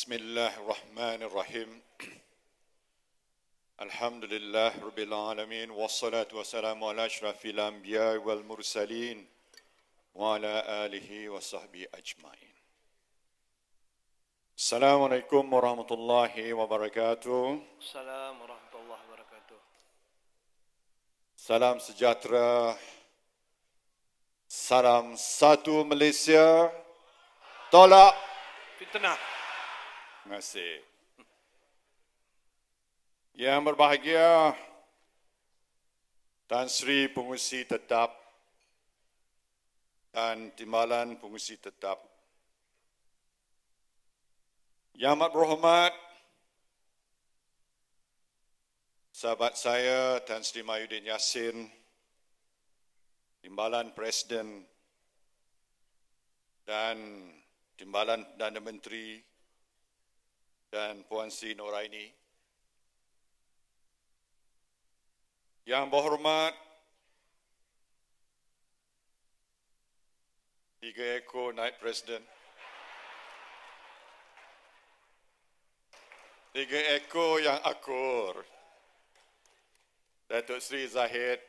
Bismillahirrahmanirrahim. Alhamdulillah Rabbil Alamin. Wassalatu wassalamu ala ashrafil anbiya wal mursalin. Wa ala alihi wa sahbihi ajma'in. Assalamualaikum warahmatullahi wabarakatuh. Assalamualaikum warahmatullahi wabarakatuh. Salam sejahtera. Salam satu Malaysia. Tolak Fitnah. Terima kasih. Yang berbahagia Tan Sri Pengurusi Tetap dan Timbalan Pengurusi Tetap. Yang amat berhormat sahabat saya Tan Sri Mahyudin Yassin, Timbalan Presiden dan Timbalan Perdana Menteri dan Puan Sri Noraini. Yang berhormat 3 ekor naib presiden, 3 ekor yang akur, Datuk Seri Zahid,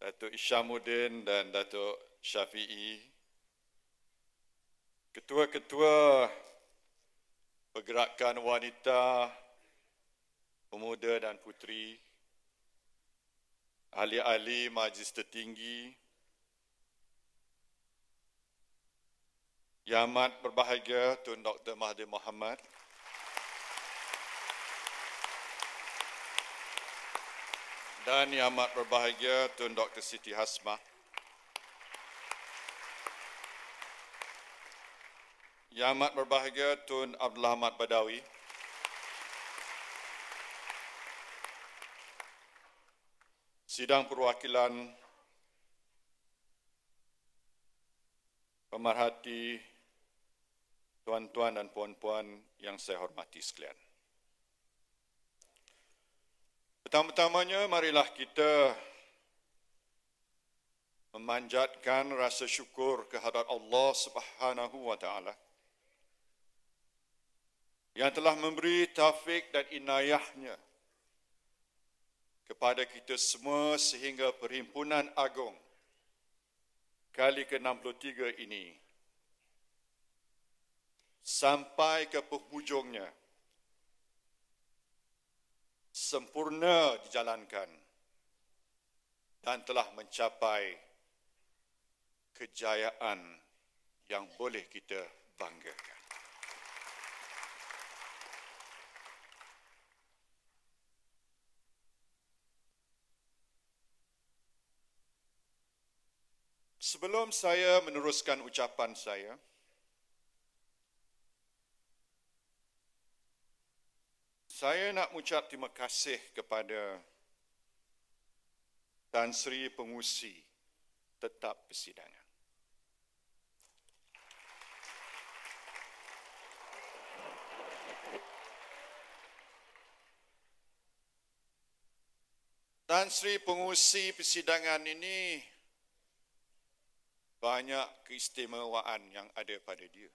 Datuk Isyamuddin dan Datuk Syafi'i, ketua-ketua pergerakan wanita, pemuda dan puteri, ahli-ahli majlis tertinggi, Yang amat berbahagia Tun Dr. Mahathir Mohamad, dan yang amat berbahagia Tun Dr. Siti Hasmah, Yang amat berbahagia Tun Abdul Ahmad Badawi, Sidang Perwakilan, pemerhati, tuan-tuan dan puan-puan yang saya hormati sekalian. Pertama-tamanya, marilah kita memanjatkan rasa syukur kehadrat Allah Subhanahu wa Ta'ala yang telah memberi taufik dan inayahnya kepada kita semua sehingga Perhimpunan Agung kali ke-63 ini sampai ke penghujungnya sempurna dijalankan dan telah mencapai kejayaan yang boleh kita banggakan. Sebelum saya meneruskan ucapan saya, nak mengucap terima kasih kepada Tan Sri Pengurusi Tetap Persidangan. Tan Sri Pengurusi Persidangan ini banyak keistimewaan yang ada pada dia.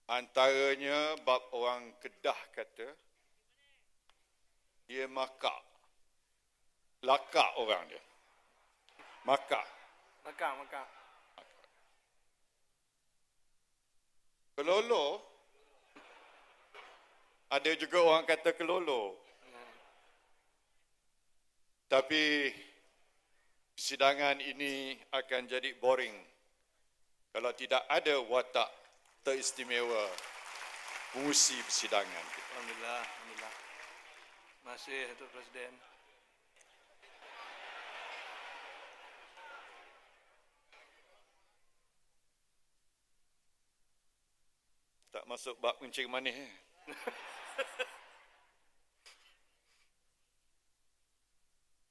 Antaranya bab orang Kedah kata, dia makak. Lakak orang dia. Makak. Makak. Kelolo. Ada juga orang kata kelolo. Tapi persidangan ini akan jadi boring kalau tidak ada watak teristimewa pengurusi persidangan. Alhamdulillah. Terima kasih Datuk Presiden. Tak masuk bab kencing manis.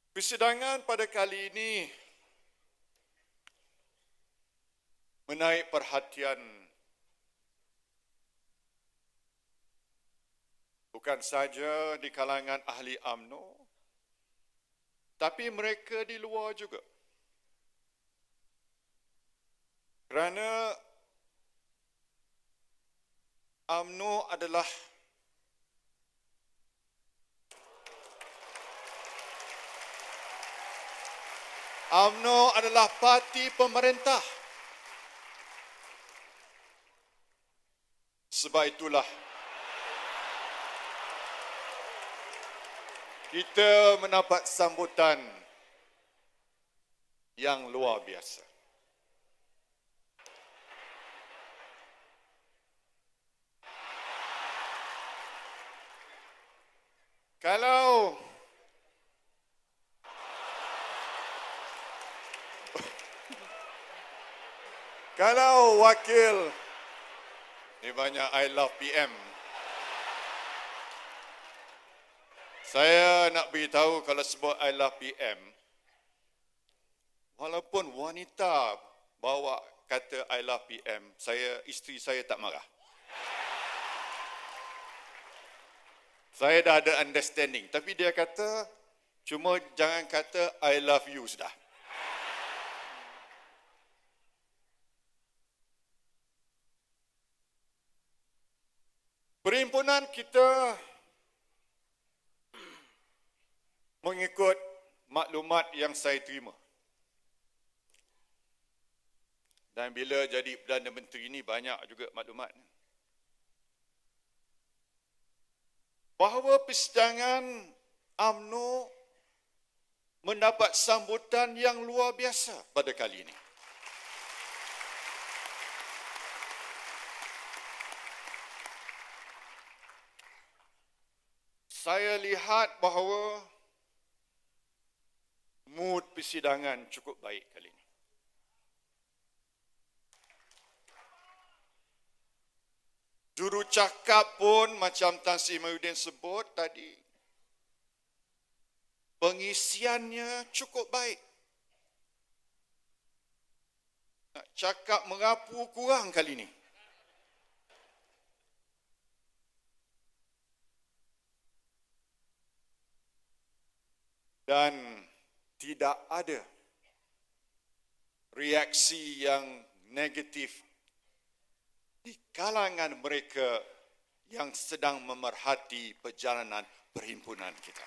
Persidangan pada kali ini menarik perhatian bukan saja di kalangan ahli UMNO, tapi mereka di luar juga. Kerana UMNO adalah parti pemerintah. Sebab itulah kita mendapat sambutan yang luar biasa. Kalau wakil, ini banyak I love PM. Saya nak beritahu kalau sebut I love PM, walaupun wanita bawa kata I love PM, isteri saya tak marah. Saya dah ada understanding. Tapi dia kata, cuma jangan kata I love you sudah. Perhimpunan kita mengikut maklumat yang saya terima. Dan bila jadi Perdana Menteri ini banyak juga maklumat. Bahawa persidangan UMNO mendapat sambutan yang luar biasa pada kali ini. Saya lihat bahawa mood persidangan cukup baik kali ini. Jurucakap pun macam Tan Sri Mahyudin sebut tadi, pengisiannya cukup baik. Nak cakap merapu kurang kali ini. Dan tidak ada reaksi yang negatif di kalangan mereka yang sedang memerhati perjalanan perhimpunan kita.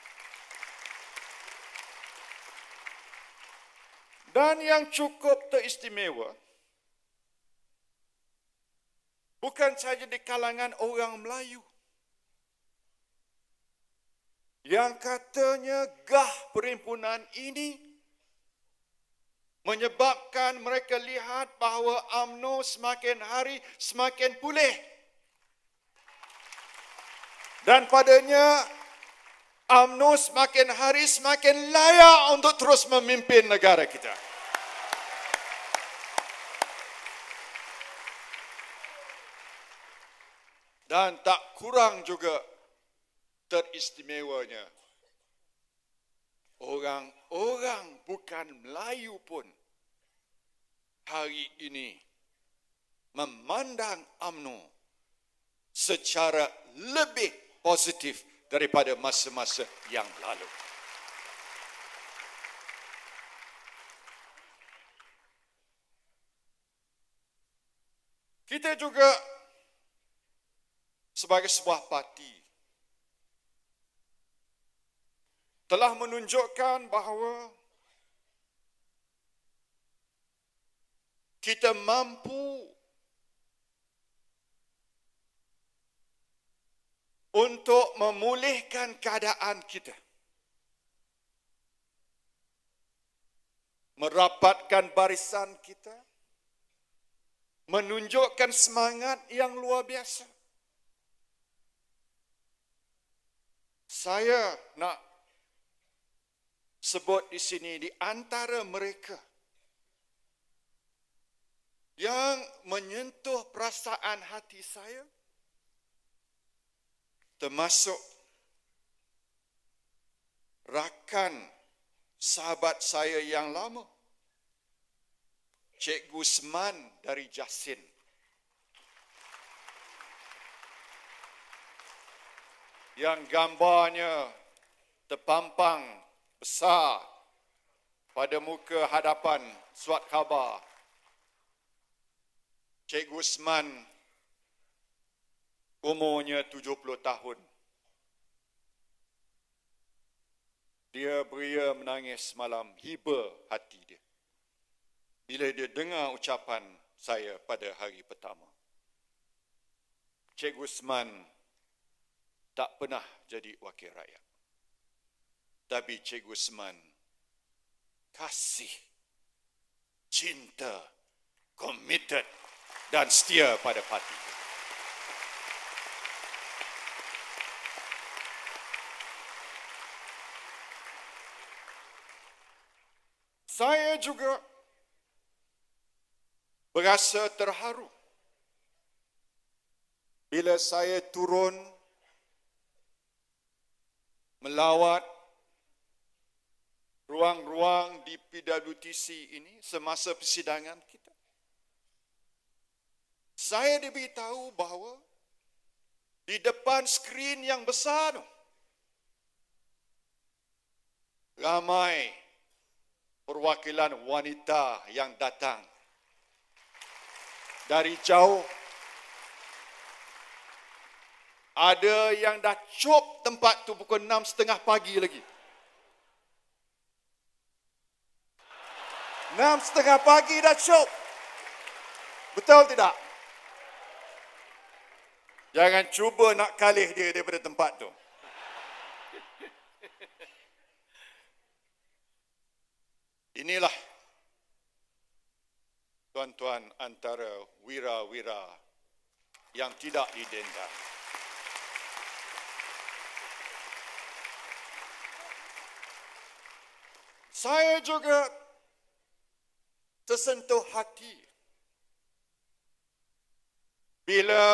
Dan yang cukup teristimewa, bukan sahaja di kalangan orang Melayu, yang katanya gah perhimpunan ini menyebabkan mereka lihat bahawa UMNO semakin hari semakin pulih. Dan padanya UMNO semakin hari semakin layak untuk terus memimpin negara kita. Dan tak kurang juga teristimewanya, orang-orang bukan Melayu pun hari ini memandang UMNO secara lebih positif daripada masa-masa yang lalu. Kita juga sebagai sebuah parti telah menunjukkan bahawa kita mampu untuk memulihkan keadaan kita, merapatkan barisan kita, menunjukkan semangat yang luar biasa. Saya nak sebut di sini di antara mereka yang menyentuh perasaan hati saya, termasuk rakan sahabat saya yang lama, Cik Gusman dari Jasin. Yang gambarnya terpampang besar pada muka hadapan surat khabar Cikgu Usman umurnya 70 tahun. Dia beria menangis malam, hiba hati dia bila dia dengar ucapan saya pada hari pertama. Cikgu Usman tak pernah jadi wakil rakyat. Tapi Cikgu Usman kasih, cinta, committed dan setia pada parti. Saya juga berasa terharu bila saya turun melawat ruang-ruang di PWTC ini semasa persidangan kita. Saya diberitahu bahawa di depan skrin yang besar tu, ramai perwakilan wanita yang datang dari jauh. Ada yang dah cop tempat tu pukul 6:30 pagi lagi. 6:30 pagi dah cop. Betul tidak? Jangan cuba nak kalih dia daripada tempat tu. Inilah, tuan-tuan, antara wira-wira yang tidak didenda. Saya juga tersentuh hati bila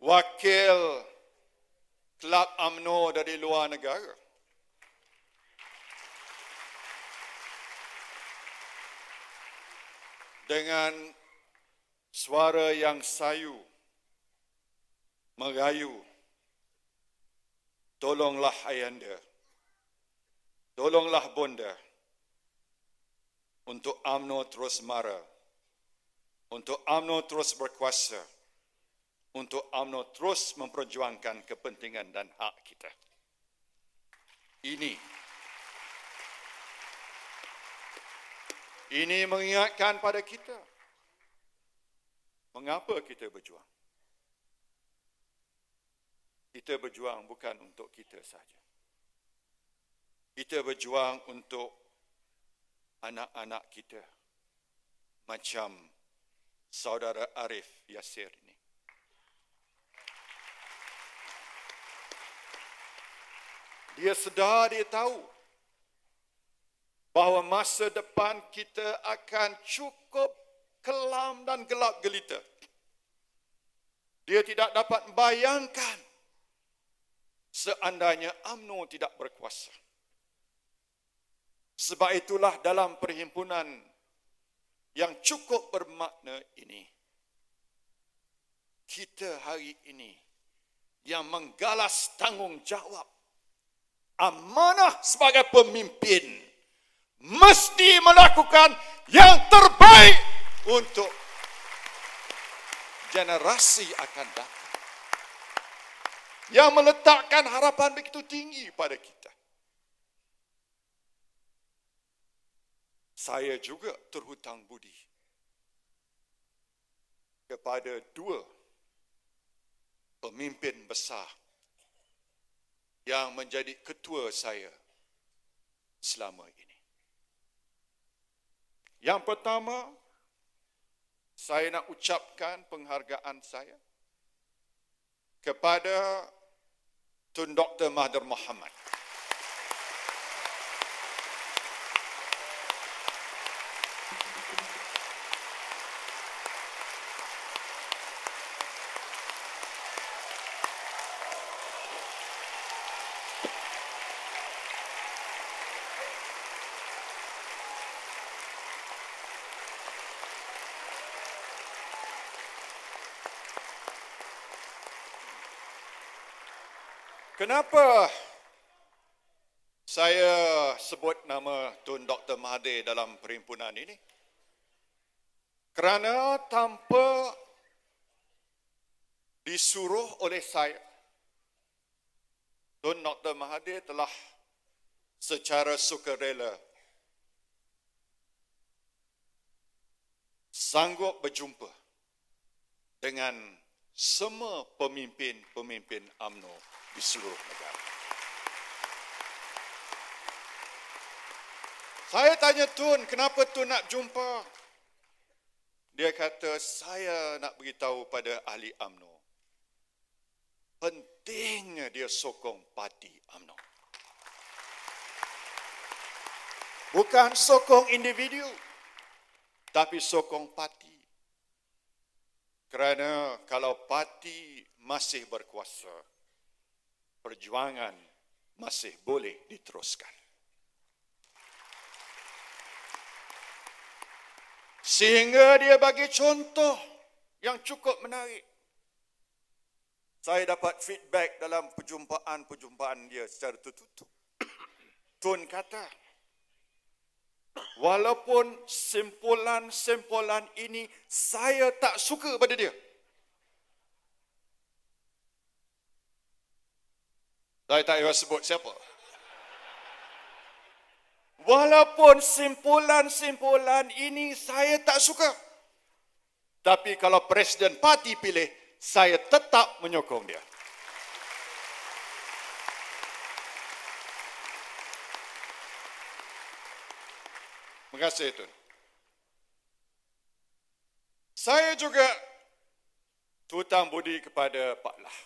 wakil Kelab UMNO dari luar negara dengan suara yang sayu merayu, tolonglah ayanda, tolonglah bonda, untuk UMNO terus mara, untuk UMNO terus berkuasa, untuk UMNO terus memperjuangkan kepentingan dan hak kita. Ini mengingatkan pada kita mengapa kita berjuang. Kita berjuang bukan untuk kita sahaja. Kita berjuang untuk anak-anak kita macam saudara Arif Yasir ini. Dia sedar, dia tahu bahawa masa depan kita akan cukup kelam dan gelap gelita. Dia tidak dapat bayangkan seandainya UMNO tidak berkuasa. Sebab itulah dalam perhimpunan yang cukup bermakna ini, kita hari ini yang menggalas tanggungjawab amanah sebagai pemimpin mesti melakukan yang terbaik untuk generasi akan datang, yang meletakkan harapan begitu tinggi pada kita. Saya juga terhutang budi kepada dua pemimpin besar yang menjadi ketua saya selama ini. Yang pertama, saya nak ucapkan penghargaan saya kepada Tun Dr. Mahathir Mohamad. Kenapa saya sebut nama Tun Dr. Mahathir dalam perhimpunan ini? Kerana tanpa disuruh oleh saya, Tun Dr. Mahathir telah secara sukarela sanggup berjumpa dengan semua pemimpin-pemimpin UMNO di seluruh negara. Saya tanya Tun, kenapa Tun nak jumpa? Dia kata, saya nak beritahu pada ahli UMNO, pentingnya dia sokong parti UMNO. Bukan sokong individu, tapi sokong parti. Kerana kalau parti masih berkuasa, perjuangan masih boleh diteruskan. Sehingga dia bagi contoh yang cukup menarik. Saya dapat feedback dalam perjumpaan dia secara tertutup. Tun kata, walaupun simpulan-simpulan ini saya tak suka pada dia. Saya tak payah sebut siapa. Walaupun simpulan-simpulan ini saya tak suka. Tapi kalau Presiden Parti pilih, saya tetap menyokong dia. Terima kasih, Tun. Saya juga hutang budi kepada Pak Lah.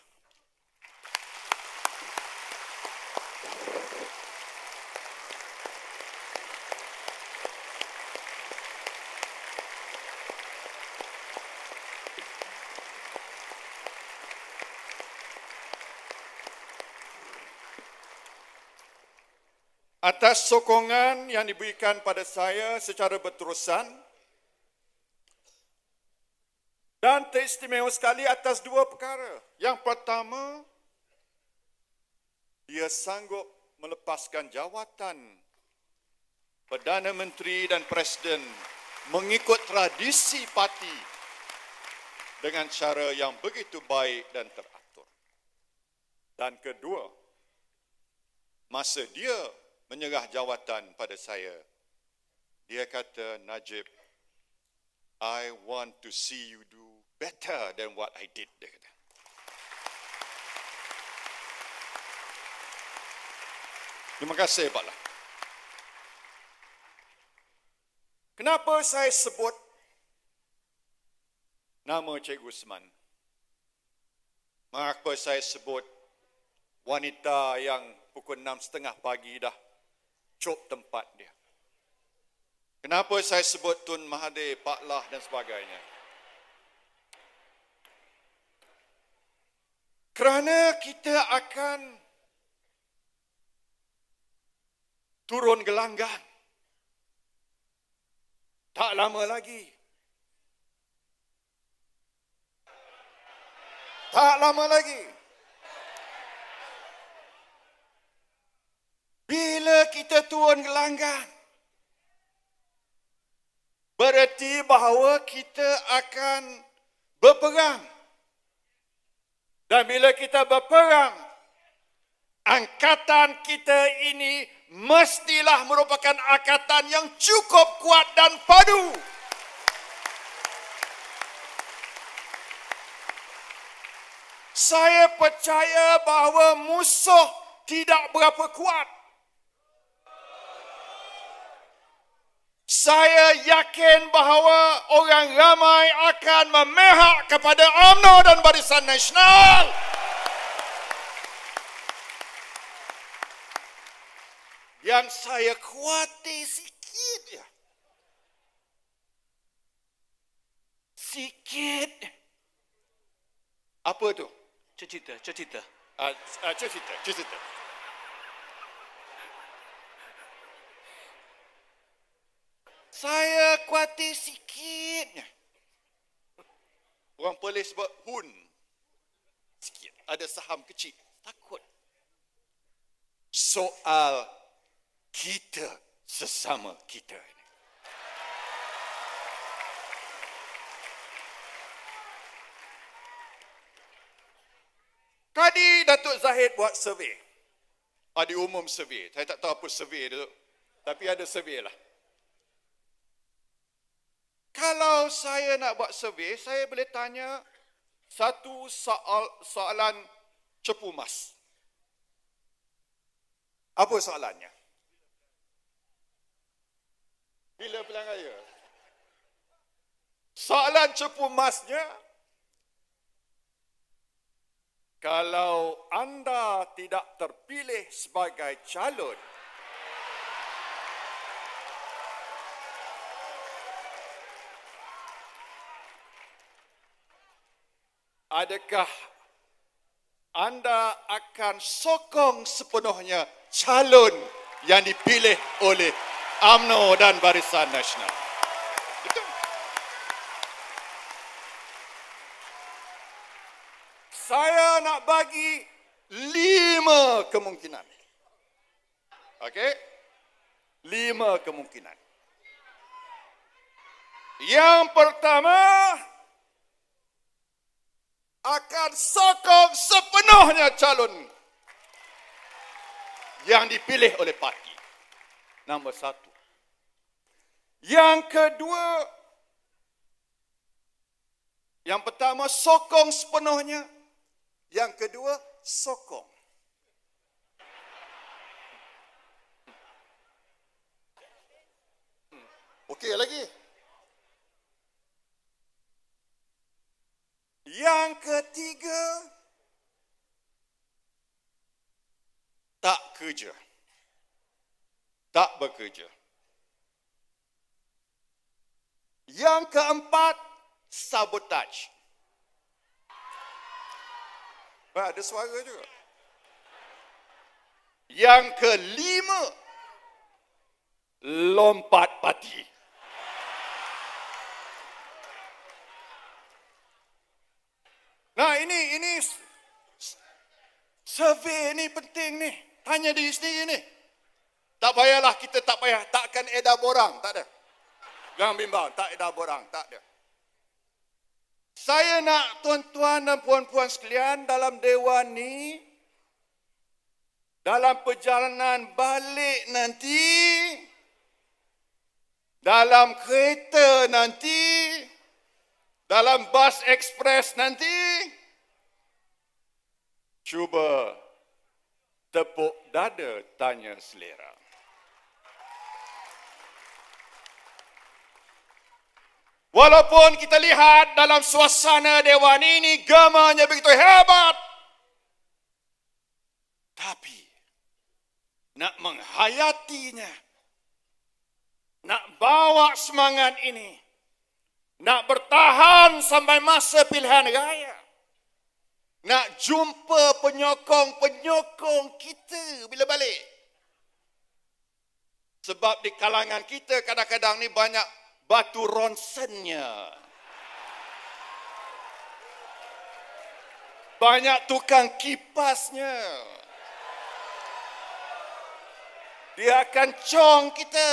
Atas sokongan yang diberikan pada saya secara berterusan dan teristimewa sekali atas dua perkara. Yang pertama, dia sanggup melepaskan jawatan Perdana Menteri dan Presiden mengikut tradisi parti dengan cara yang begitu baik dan teratur. Dan kedua, masa dia menyerah jawatan pada saya, dia kata, Najib, I want to see you do better than what I did. Dia kata. Terima kasih, Pak Lah. Kenapa saya sebut nama Cikgu Osman? Mengapa saya sebut wanita yang pukul 6.30 pagi dah cop tempat dia? Kenapa saya sebut Tun Mahathir, Pak Lah dan sebagainya? Kerana kita akan turun gelanggang. Tak lama lagi. Tak lama lagi. Bila kita turun gelanggang, bererti bahawa kita akan berperang. Dan bila kita berperang, angkatan kita ini mestilah merupakan angkatan yang cukup kuat dan padu. Saya percaya bahawa musuh tidak berapa kuat. Saya yakin bahawa orang ramai akan memihak kepada UMNO dan Barisan Nasional. Yang saya khawatir sikit ya. Sikit. Apa tu? Cita-cita. Cita-cita. Saya khawatir sikitnya. Orang polis sebut hun. Sikit. Ada saham kecil. Takut. Soal kita sesama kita ini. tadi Datuk Zahid buat survey. Diumum survey. Saya tak tahu apa survey tu. Tapi ada survey lah. Kalau saya nak buat survey, saya boleh tanya satu soalan cepu mas. Apa soalannya? Bila pilihan raya? Soalan cepu masnya, kalau anda tidak terpilih sebagai calon, adakah anda akan sokong sepenuhnya calon yang dipilih oleh UMNO dan Barisan Nasional? Itu. Saya nak bagi 5 kemungkinan. Okey? 5 kemungkinan. Yang pertama, akan sokong sepenuhnya calon yang dipilih oleh parti. Nombor 1. Yang kedua, yang pertama sokong sepenuhnya. Yang kedua, sokong. Okey lagi. Yang ketiga, tak kerja. Tak bekerja. Yang keempat, sabotaj. Ada suara juga. Yang kelima, lompat parti. Nah, ini survey ni penting ni. Tanya diri sendiri ni. Tak payahlah, kita tak payah, takkan edar borang, tak ada. Jangan bimbang, tak edar borang, tak ada. Saya nak tuan-tuan dan puan-puan sekalian dalam dewan ni, dalam perjalanan balik nanti, dalam kereta nanti, dalam bas ekspres nanti, cuba tepuk dada tanya selera. Walaupun kita lihat dalam suasana dewan ini gemanya begitu hebat, tapi nak menghayatinya, nak bawa semangat ini, nak bertahan sampai masa pilihan raya, nak jumpa penyokong-penyokong kita bila balik. Sebab di kalangan kita kadang-kadang ni banyak batu ronsennya. Banyak tukang kipasnya. Dia akan cong kita.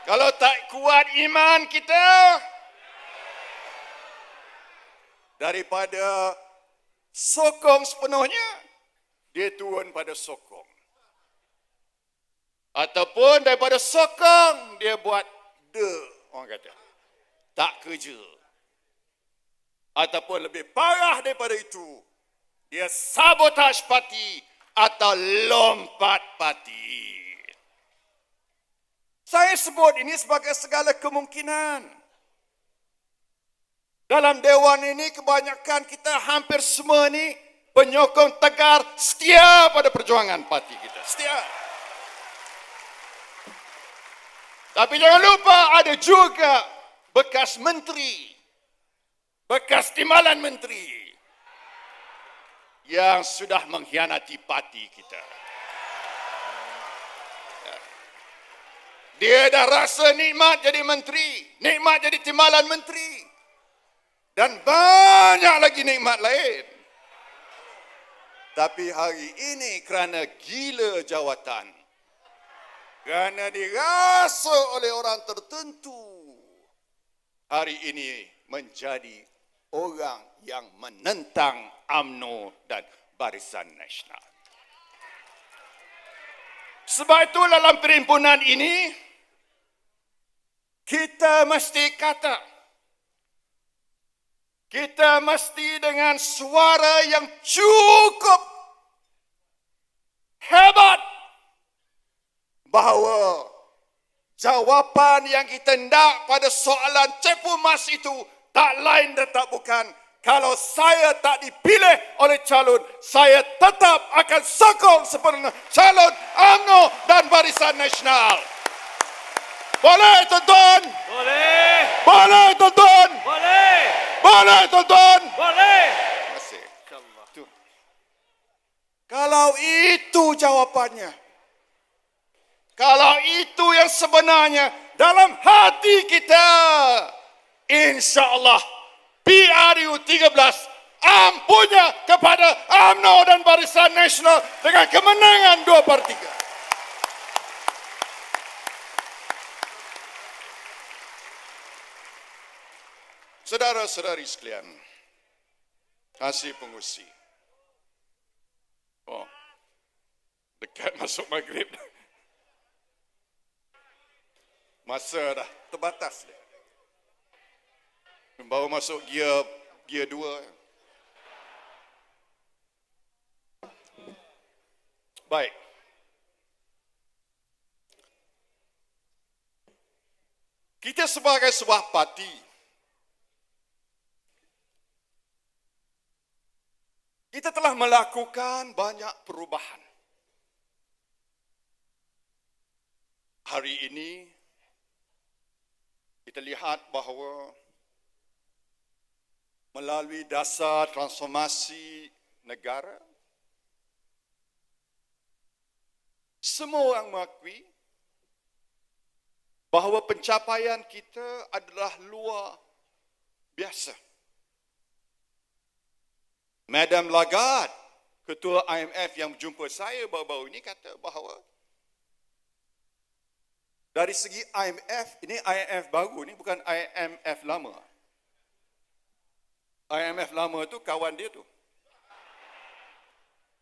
Kalau tak kuat iman kita, daripada sokong sepenuhnya, dia turun pada sokong. Ataupun daripada sokong, dia buat orang kata, tak kerja. Ataupun lebih parah daripada itu, dia sabotaj parti atau lompat parti. Saya sebut ini sebagai segala kemungkinan. Dalam dewan ini kebanyakan kita hampir semua ni penyokong tegar, setia pada perjuangan parti kita. Setia. Tapi jangan lupa ada juga bekas menteri, bekas timbalan menteri yang sudah mengkhianati parti kita. Dia dah rasa nikmat jadi menteri, nikmat jadi timbalan menteri. Dan banyak lagi nikmat lain. Tapi hari ini kerana gila jawatan, kerana dirasa oleh orang tertentu, hari ini menjadi orang yang menentang UMNO dan Barisan Nasional. Sebab itu dalam perhimpunan ini, kita mesti kata, kita mesti dengan suara yang cukup hebat bahawa jawapan yang kita nak pada soalan cepu mas itu tak lain dan tak bukan, kalau saya tak dipilih oleh calon, saya tetap akan sokong sepenuhnya calon UMNO dan Barisan Nasional. Boleh tuan-tuan? Boleh. Boleh tuan-tuan? Boleh. Boleh tuan-tuan? Boleh. Terima kasih. InsyaAllah. Kalau itu jawapannya, kalau itu yang sebenarnya dalam hati kita, insya-Allah PRU 13 ampunya kepada UMNO dan Barisan Nasional dengan kemenangan 2/3. Saudara-saudari sekalian, kasih pengusi. Oh, dekat masuk maghrib. Masa dah terbatas. Baru masuk gear 2. Baik. Kita sebagai sebuah parti, kita telah melakukan banyak perubahan. Hari ini, kita lihat bahawa melalui dasar transformasi negara, semua orang mengakui bahawa pencapaian kita adalah luar biasa. Madam Lagarde, Ketua IMF yang berjumpa saya baru-baru ini kata bahawa dari segi IMF, ini IMF baru, ini bukan IMF lama. IMF lama tu kawan dia tu.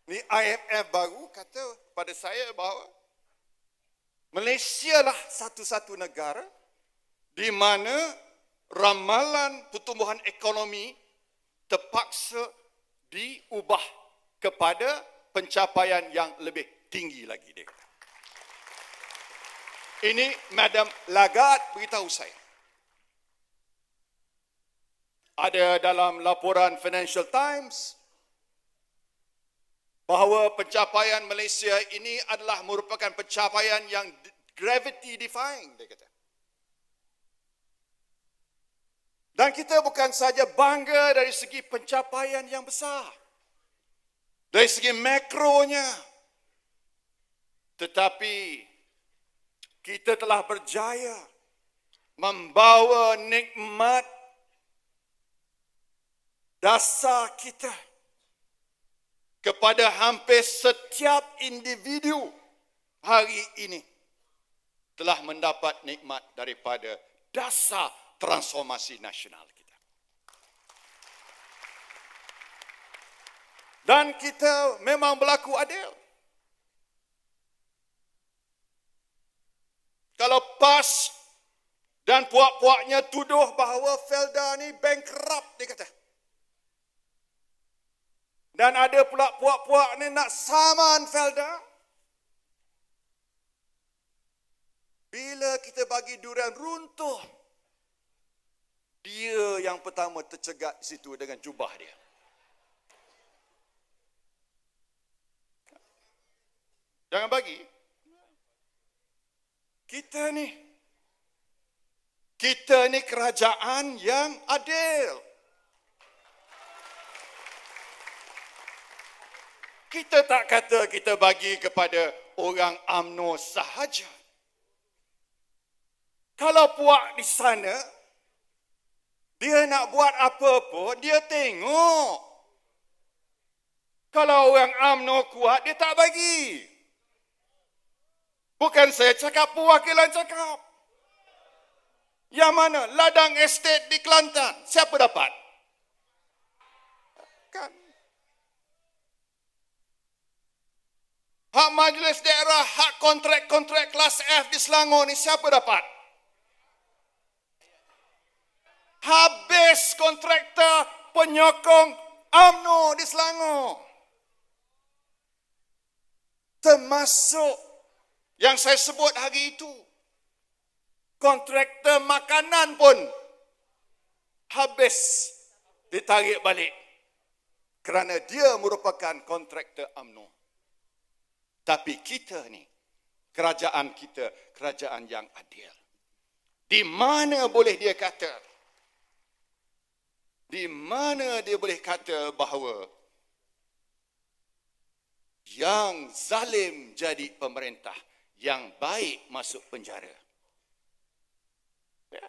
Ini IMF baru kata pada saya bahawa Malaysia lah satu-satu negara di mana ramalan pertumbuhan ekonomi terpaksa diubah kepada pencapaian yang lebih tinggi lagi, dia kata. Ini Madam Lagarde beritahu saya. Ada dalam laporan Financial Times bahawa pencapaian Malaysia ini adalah merupakan pencapaian yang gravity defying, dia kata. Dan kita bukan saja bangga dari segi pencapaian yang besar, dari segi makronya, tetapi kita telah berjaya membawa nikmat dasar kita kepada hampir setiap individu hari ini telah mendapat nikmat daripada dasar transformasi nasional kita. Dan kita memang berlaku adil. Kalau PAS dan puak-puaknya tuduh bahawa Felda ni bankrupt, dia kata. Dan ada pula puak-puak ni nak saman Felda. Bila kita bagi durian runtuh, dia yang pertama tercegat situ dengan jubah dia. Jangan bagi. Kita ni kerajaan yang adil. Kita tak kata kita bagi kepada orang UMNO sahaja. Kalau puak di sana, dia nak buat apa pun, dia tengok. Kalau orang UMNO kuat, dia tak bagi. Bukan saya cakap, perwakilan cakap. Yang mana? Ladang estate di Kelantan. Siapa dapat? makan. Hak majlis daerah, hak kontrak-kontrak kelas F di Selangor ni siapa dapat? Habis kontraktor penyokong UMNO di Selangor. Termasuk yang saya sebut hari itu. Kontraktor makanan pun habis ditarik balik. Kerana dia merupakan kontraktor UMNO. Tapi kita ni, kerajaan kita, kerajaan yang adil. Di mana boleh dia kata? Di mana dia boleh kata bahawa yang zalim jadi pemerintah, yang baik masuk penjara? Ya.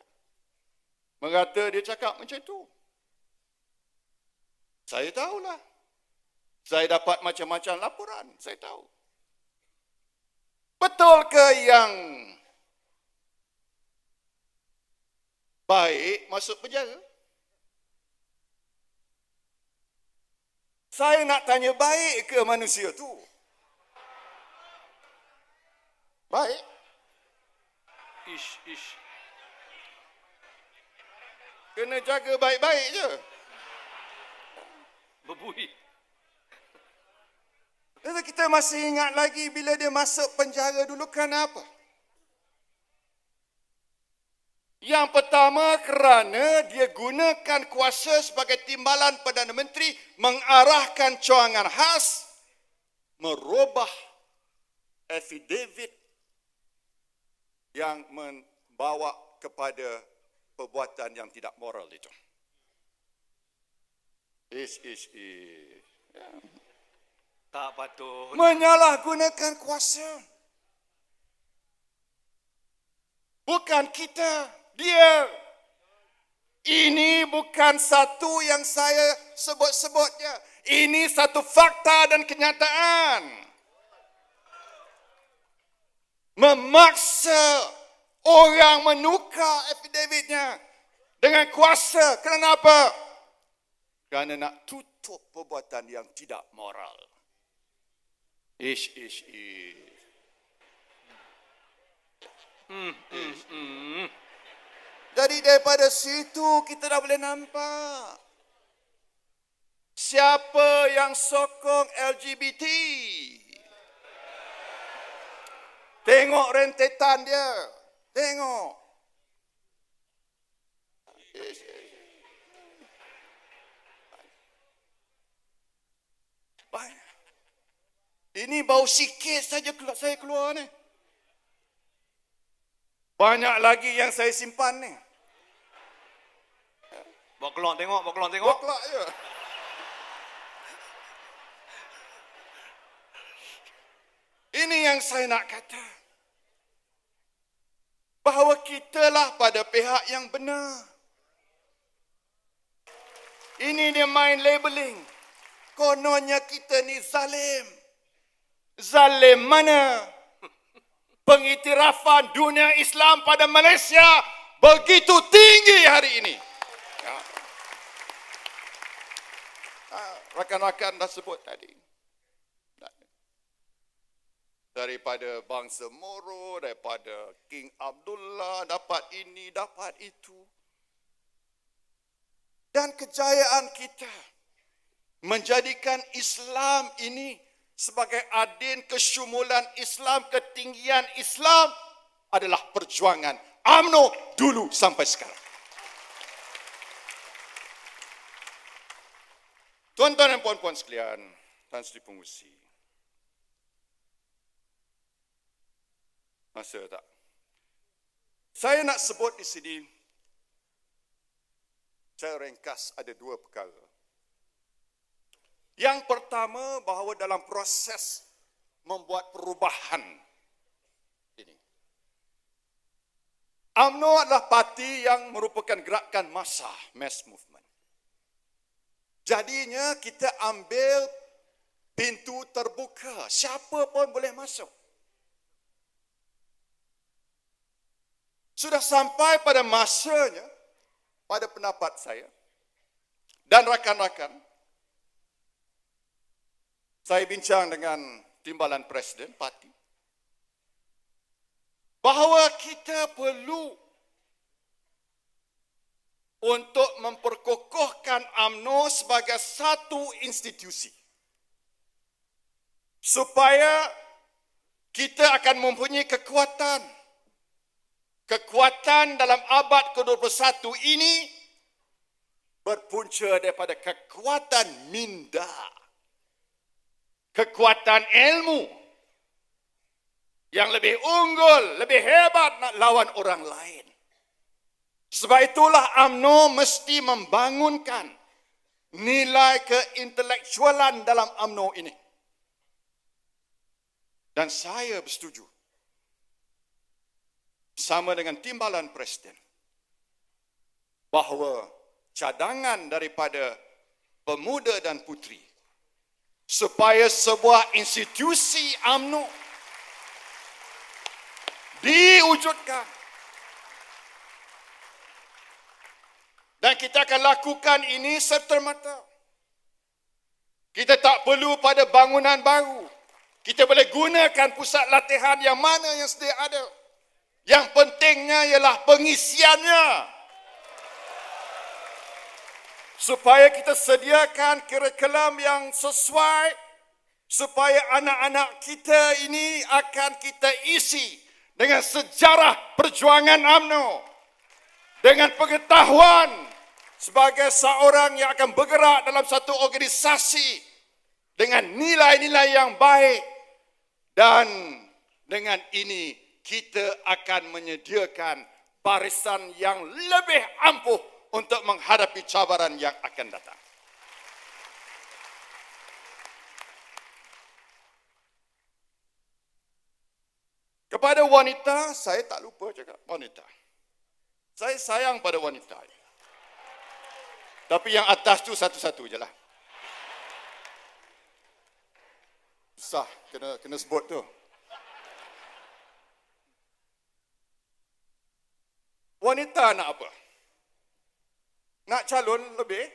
Mengata dia cakap macam tu. Saya tahulah. Saya dapat macam-macam laporan, saya tahu. Betul ke yang baik masuk penjara? Saya nak tanya, baik ke manusia tu? Baik? Ish. Kena jaga baik-baik je. Berbui. Kita masih ingat lagi bila dia masuk penjara dulu kerana apa? Yang pertama, kerana dia gunakan kuasa sebagai timbalan Perdana Menteri mengarahkan cawangan khas merubah affidavit yang membawa kepada perbuatan yang tidak moral itu. Ya. Tak patut. Menyalahgunakan kuasa. Bukan kita, dia. Ini bukan satu yang saya sebut-sebutnya. Ini satu fakta dan kenyataan. Memaksa orang menukar affidavitnya dengan kuasa. Kenapa? Kerana nak tutup perbuatan yang tidak moral. Jadi daripada situ kita dah boleh nampak siapa yang sokong LGBT. Tengok rentetan dia. Tengok. Banyak. Ini bau sikit saja saya keluar ni. Banyak lagi yang saya simpan ni. Bawa keluar tengok. Bawa keluar je. Ini yang saya nak kata. Bahawa kitalah pada pihak yang benar. Ini dia main labeling. Kononnya kita ni zalim. Zalim mana? Pengiktirafan dunia Islam pada Malaysia begitu tinggi hari ini. Rakan-rakan dah sebut tadi. Daripada bangsa Moro, daripada King Abdullah, dapat ini, dapat itu. Dan kejayaan kita menjadikan Islam ini sebagai adin kesyumulan Islam, ketinggian Islam adalah perjuangan UMNO dulu sampai sekarang. Tuan-tuan dan puan-puan sekalian, Tan Sri Pengerusi. Masa tak? Saya nak sebut di sini, saya ringkas ada dua perkara. Yang pertama, bahawa dalam proses membuat perubahan ini, UMNO adalah parti yang merupakan gerakan massa, mass movement. Jadinya kita ambil pintu terbuka, siapa pun boleh masuk. Sudah sampai pada masanya, pada pendapat saya dan rakan-rakan, saya bincang dengan timbalan Presiden parti bahawa kita perlu untuk memperkokohkan UMNO sebagai satu institusi supaya kita akan mempunyai kekuatan dalam abad ke-21 ini berpunca daripada kekuatan minda, kekuatan ilmu yang lebih unggul, lebih hebat nak lawan orang lain. Sebab itulah UMNO mesti membangunkan nilai keintelektualan dalam UMNO ini. Dan saya bersetuju sama dengan timbalan Presiden bahawa cadangan daripada pemuda dan puteri supaya sebuah institusi UMNO diwujudkan. Dan kita akan lakukan ini serta-merta. Kita tak perlu pada bangunan baru. Kita boleh gunakan pusat latihan yang mana yang sedia ada. Yang pentingnya ialah pengisiannya. Supaya kita sediakan kurikulum yang sesuai, supaya anak-anak kita ini akan kita isi dengan sejarah perjuangan UMNO, dengan pengetahuan sebagai seorang yang akan bergerak dalam satu organisasi dengan nilai-nilai yang baik, dan dengan ini kita akan menyediakan barisan yang lebih ampuh untuk menghadapi cabaran yang akan datang. Kepada wanita, saya tak lupa cakap wanita. Saya sayang pada wanita. Tapi yang atas tu satu-satu je lah. Susah kena sebut tu. Wanita nak apa? Nak calon lebih?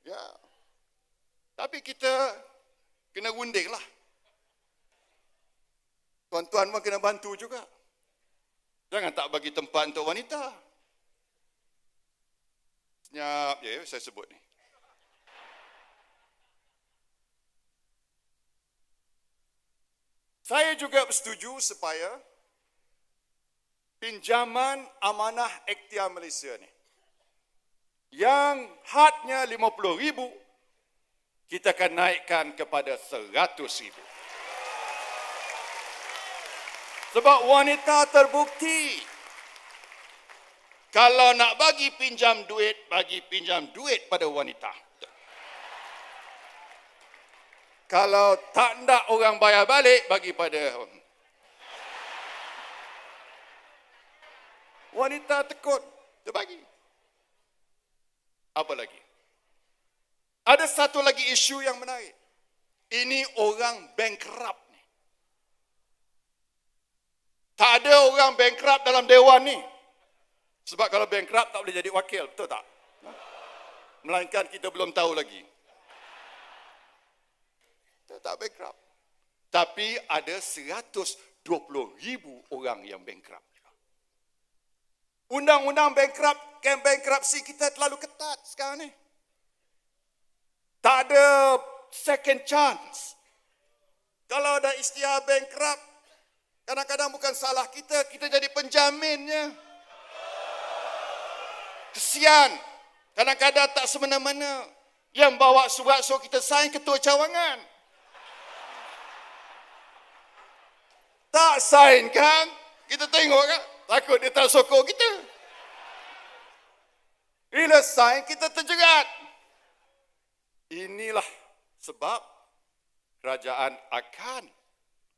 Ya. Tapi kita kena gunting lah. Tuan-tuan pun kena bantu juga. Jangan tak bagi tempat untuk wanita. Senyap je saya sebut ni. Saya juga bersetuju supaya pinjaman amanah ikhtiar Malaysia ni, yang hadnya 50,000, kita akan naikkan kepada 100,000. Sebab wanita terbukti, kalau nak bagi pinjam duit pada wanita. Kalau tak nak orang bayar balik, bagi pada wanita tekun, dia bagi. Apa lagi? Ada satu lagi isu yang menarik. Ini orang bankrupt ni. Tak ada orang bankrupt dalam dewan ni. Sebab kalau bankrupt tak boleh jadi wakil, betul tak? Melainkan kita belum tahu lagi. Kita tak bankrupt. Tapi ada 120,000 orang yang bankrupt. Undang-undang bankruptcy kita terlalu ketat sekarang ni. Tak ada second chance. Kalau ada istilah bankrupt, kadang-kadang bukan salah kita jadi penjaminnya. Kesian. Kadang-kadang tak semena-mena. Yang bawa surat suruh kita sign ketua cawangan. Tak sign kan? Kita tengok kan? Takut dia tak sokong kita. Bila sign, kita terjerat. Inilah sebab kerajaan akan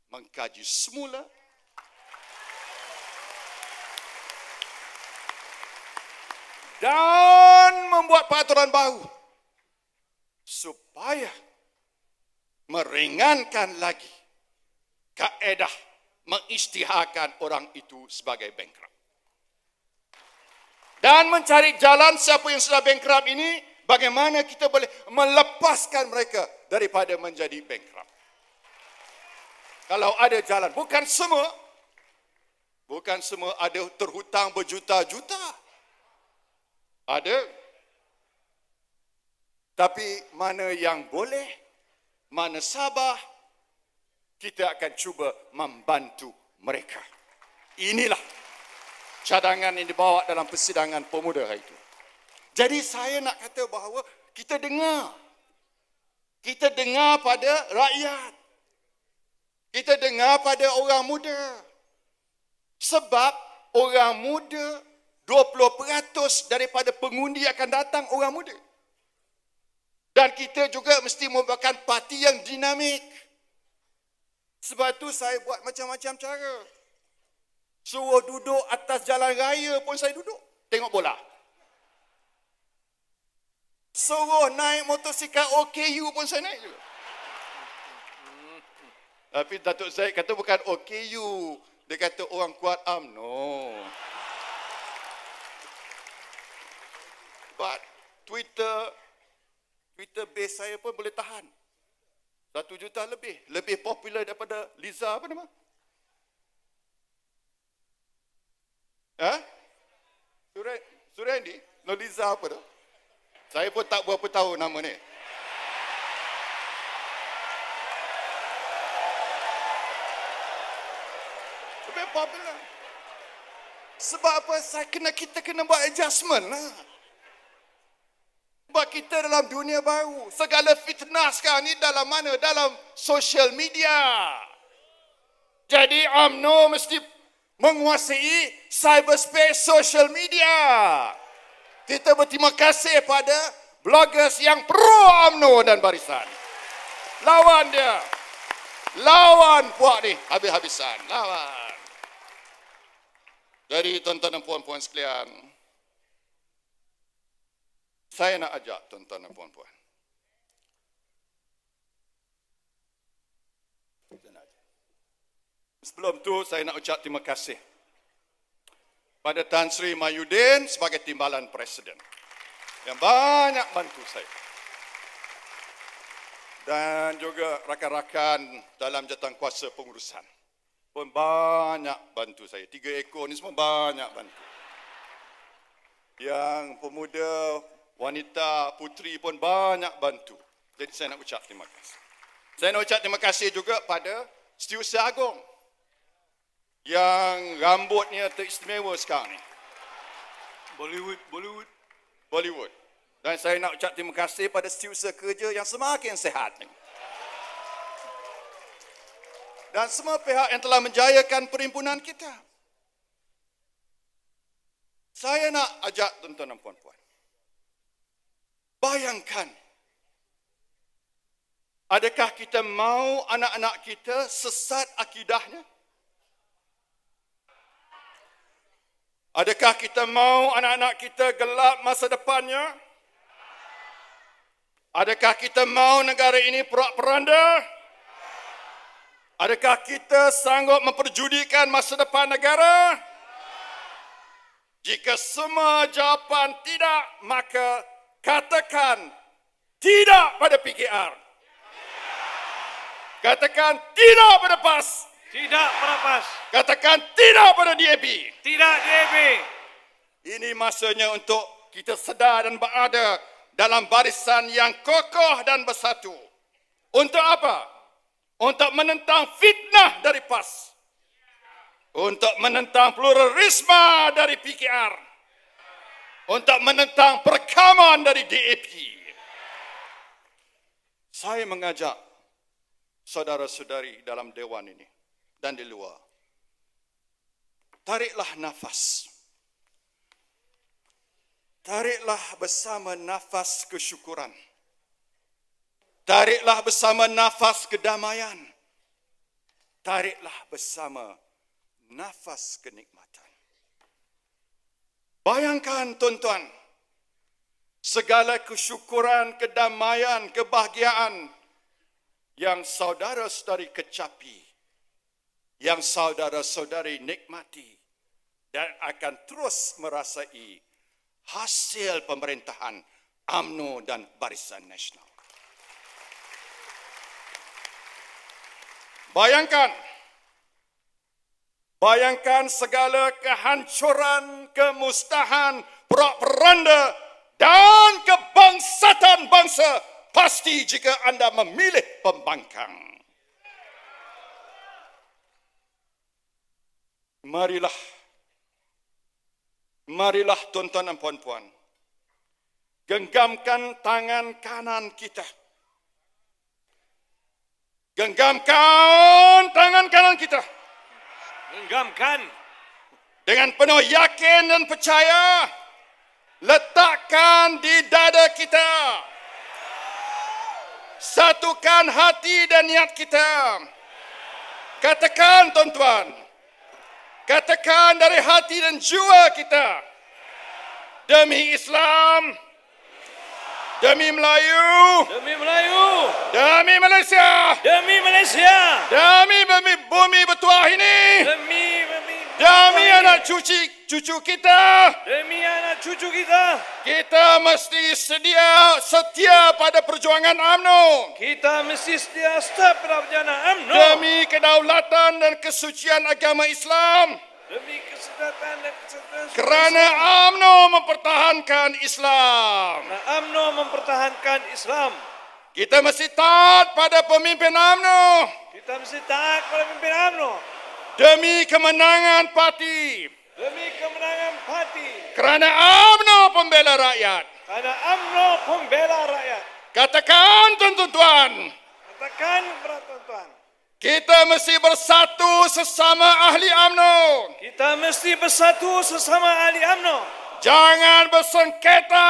mengkaji semula dan membuat peraturan baru supaya meringankan lagi kaedah mengisytiharkan orang itu sebagai bankrupt. Dan mencari jalan siapa yang sudah bankrupt ini bagaimana kita boleh melepaskan mereka daripada menjadi bankrupt. Kalau ada jalan, bukan semua ada terhutang berjuta-juta. Ada. Tapi mana yang boleh, mana sabar, kita akan cuba membantu mereka. Inilah cadangan yang dibawa dalam persidangan pemuda hari itu. Jadi saya nak kata bahawa kita dengar pada rakyat. Kita dengar pada orang muda. Sebab orang muda, 20% daripada pengundi akan datang orang muda. Dan kita juga mesti membuatkan parti yang dinamik. Sebab tu saya buat macam-macam cara. Suruh duduk atas jalan raya pun saya duduk. Tengok bola. Suruh naik motosikal OKU pun saya naik juga. Tapi Datuk Zaid kata bukan OKU. Dia kata orang kuat UMNO. But Twitter base saya pun boleh tahan. 1 juta lebih. Lebih popular daripada Liza apa nama? Surendi? No, Liza apa tu? Saya pun tak berapa tahu nama ni. Lebih popular. Sebab apa? Kita kena buat adjustment lah. Sebab kita dalam dunia baru. Segala fitnah sekarang ni dalam mana? Dalam social media. Jadi UMNO mesti menguasai cyberspace social media. Kita berterima kasih pada bloggers yang pro UMNO dan barisan. Lawan dia. Lawan puak ni. Habis-habisan. Lawan. Jadi tuan-tuan dan puan-puan sekalian, saya nak ajak tuan-tuan dan puan-puan. Sebelum tu saya nak ucap terima kasih pada Tan Sri Mahyudin sebagai timbalan Presiden yang banyak bantu saya. Dan juga rakan-rakan dalam jawatankuasa pengurusan pun banyak bantu saya. 3 ekor ni semua banyak bantu. Yang pemuda, wanita, puteri pun banyak bantu. Jadi saya nak ucap terima kasih. Saya nak ucap terima kasih juga pada Setiausaha Agong yang rambutnya teristimewa sekarang ni. Bollywood. Dan saya nak ucap terima kasih pada Setiausaha Kerja yang semakin sihat ni. Dan semua pihak yang telah menjayakan perhimpunan kita. Saya nak ajak tuan-tuan dan puan-puan. Bayangkan, adakah kita mahu anak-anak kita sesat akidahnya? Adakah kita mahu anak-anak kita gelap masa depannya? Adakah kita mahu negara ini porak-poranda? Adakah kita sanggup memperjudikan masa depan negara? Jika semua jawapan tidak, maka katakan tidak pada PKR. Katakan tidak pada PAS. Tidak pada PAS. Katakan tidak pada DAP. Tidak DAP. Ini masanya untuk kita sedar dan berada dalam barisan yang kokoh dan bersatu. Untuk apa? Untuk menentang fitnah dari PAS. Untuk menentang pluralisme dari PKR. Untuk menentang perekaman dari DAP. Saya mengajak saudara-saudari dalam dewan ini dan di luar. Tariklah nafas. Tariklah bersama nafas kesyukuran. Tariklah bersama nafas kedamaian. Tariklah bersama nafas kenikmatan. Bayangkan tuan-tuan, segala kesyukuran, kedamaian, kebahagiaan yang saudara-saudari kecapi, yang saudara-saudari nikmati dan akan terus merasai hasil pemerintahan UMNO dan Barisan Nasional. Bayangkan segala kehancuran, kemusnahan, porak-poranda dan kebangsatan bangsa pasti jika anda memilih pembangkang. Marilah tuan-tuan dan puan-puan, genggamkan tangan kanan kita. Genggamkan tangan kanan kita. Genggamkan. Dengan penuh yakin dan percaya, letakkan di dada kita. Satukan hati dan niat kita. Katakan tuan-tuan, katakan dari hati dan jiwa kita. Demi Islam, demi Melayu, Demi Melayu. demi Malaysia, Demi Malaysia. demi bumi bertuah ini, demi anak cucu kita, Demi anak cucu kita. kita mesti setia pada perjuangan UMNO. Kita mesti setia pada perjalanan UMNO. Demi kedaulatan dan kesucian agama Islam. Demi kesedaran dan kesejahteraan. Kerana UMNO mempertahankan Islam. UMNO mempertahankan Islam. Kita mesti taat pada pemimpin UMNO. Kita mesti taat pada pemimpin UMNO. Demi kemenangan parti. Demi kemenangan parti. Kerana UMNO pembela rakyat. Karena UMNO pembela rakyat. Katakan tuan-tuan, Katakan kepada tuan-tuan. kita mesti bersatu sesama ahli UMNO. Kita mesti bersatu sesama ahli UMNO. Jangan bersengketa.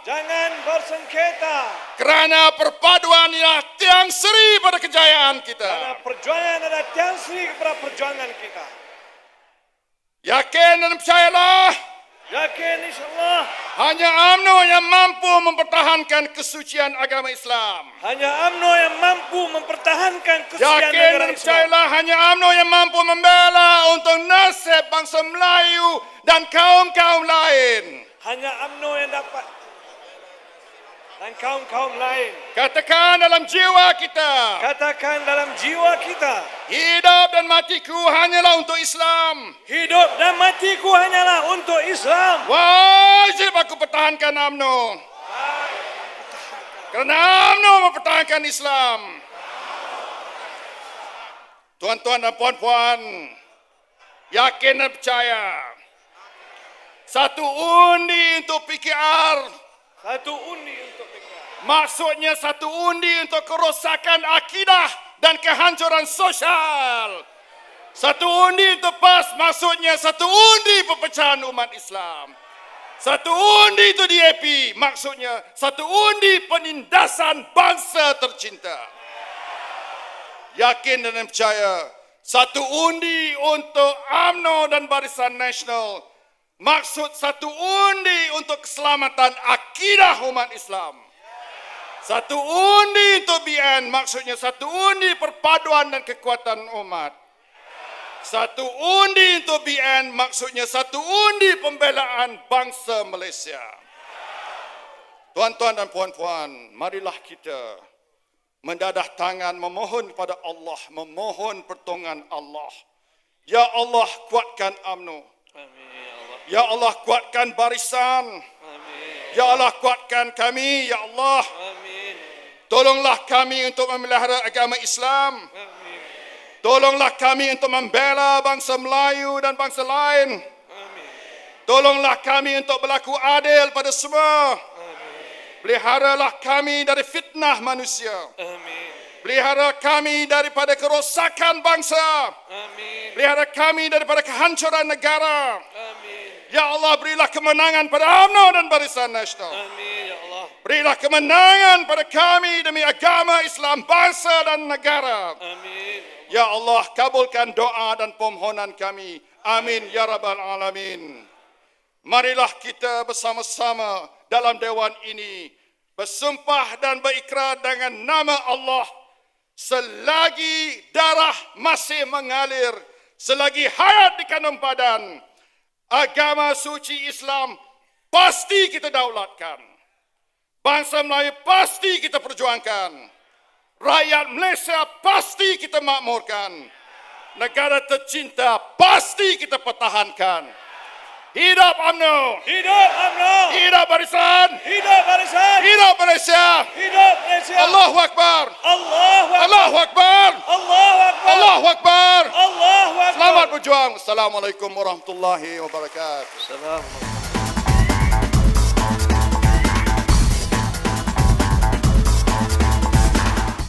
Jangan bersengketa. Kerana perpaduan ialah tiang seri pada kejayaan Karena kita. perjuangan adalah tiang seri kepada perjuangan kita. Yakin dan percayalah, Yakin insyaAllah hanya UMNO yang mampu mempertahankan kesucian agama Islam. hanya UMNO yang mampu mempertahankan kesucian Yakin negara dan Islam. percayalah, hanya UMNO yang mampu membela untuk nasib bangsa Melayu dan kaum-kaum lain. Hanya UMNO yang dapat dan kaum-kaum lain. Katakan dalam jiwa kita, Katakan dalam jiwa kita, hidup dan matiku hanyalah untuk Islam. hidup dan matiku hanyalah untuk Islam. Wajib aku pertahankan UMNO. Kerana UMNO mempertahankan Islam. Tuan-tuan dan puan-puan, yakin dan percaya. Satu undi untuk PKR. Satu undi untuk PKR. Maksudnya satu undi untuk kerosakan akidah dan kehancuran sosial. Satu undi untuk PAS, maksudnya satu undi perpecahan umat Islam. Satu undi itu DAP, maksudnya satu undi penindasan bangsa tercinta. Yakin dan percaya, satu undi untuk UMNO dan Barisan Nasional. Maksud satu undi untuk keselamatan akidah umat Islam. Satu undi untuk BN, maksudnya satu undi perpaduan dan kekuatan umat. Satu undi untuk BN, maksudnya satu undi pembelaan bangsa Malaysia. Tuan-tuan dan puan-puan, marilah kita mendadah tangan memohon kepada Allah, memohon pertolongan Allah. Ya Allah, kuatkan UMNO. Amin ya Allah. Ya Allah, kuatkan barisan. Amin. Ya Allah, kuatkan kami. Ya Allah, Amin. tolonglah kami untuk memelihara agama Islam. Amin. Tolonglah kami untuk membela bangsa Melayu dan bangsa lain. Amin. Tolonglah kami untuk berlaku adil pada semua. Amin. Peliharalah kami dari fitnah manusia. Amin. Pelihara kami daripada kerosakan bangsa. Amin. Pelihara kami daripada kehancuran negara. Amin. Ya Allah, berilah kemenangan pada UMNO dan Barisan Nasional. Amin ya Allah. Berilah kemenangan pada kami demi agama Islam, bangsa dan negara. Amin. Ya Allah, kabulkan doa dan permohonan kami. Amin ya rabbal alamin. Marilah kita bersama-sama dalam dewan ini bersumpah dan berikrar dengan nama Allah. Selagi darah masih mengalir, selagi hayat di kandung badan, agama suci Islam pasti kita daulatkan. Bangsa Melayu pasti kita perjuangkan. Rakyat Malaysia pasti kita makmurkan. Negara tercinta pasti kita pertahankan. Hidup UMNO! Hidup UMNO! Hidup barisan! Hidup barisan! Hidup Malaysia! Hidup Malaysia! Allahu Akbar! Allahu Akbar! Allahu Akbar! Allahu Akbar! Allahu Akbar! Allahu Akbar! Selamat berjuang. Assalamualaikum warahmatullahi wabarakatuh. Assalamualaikum.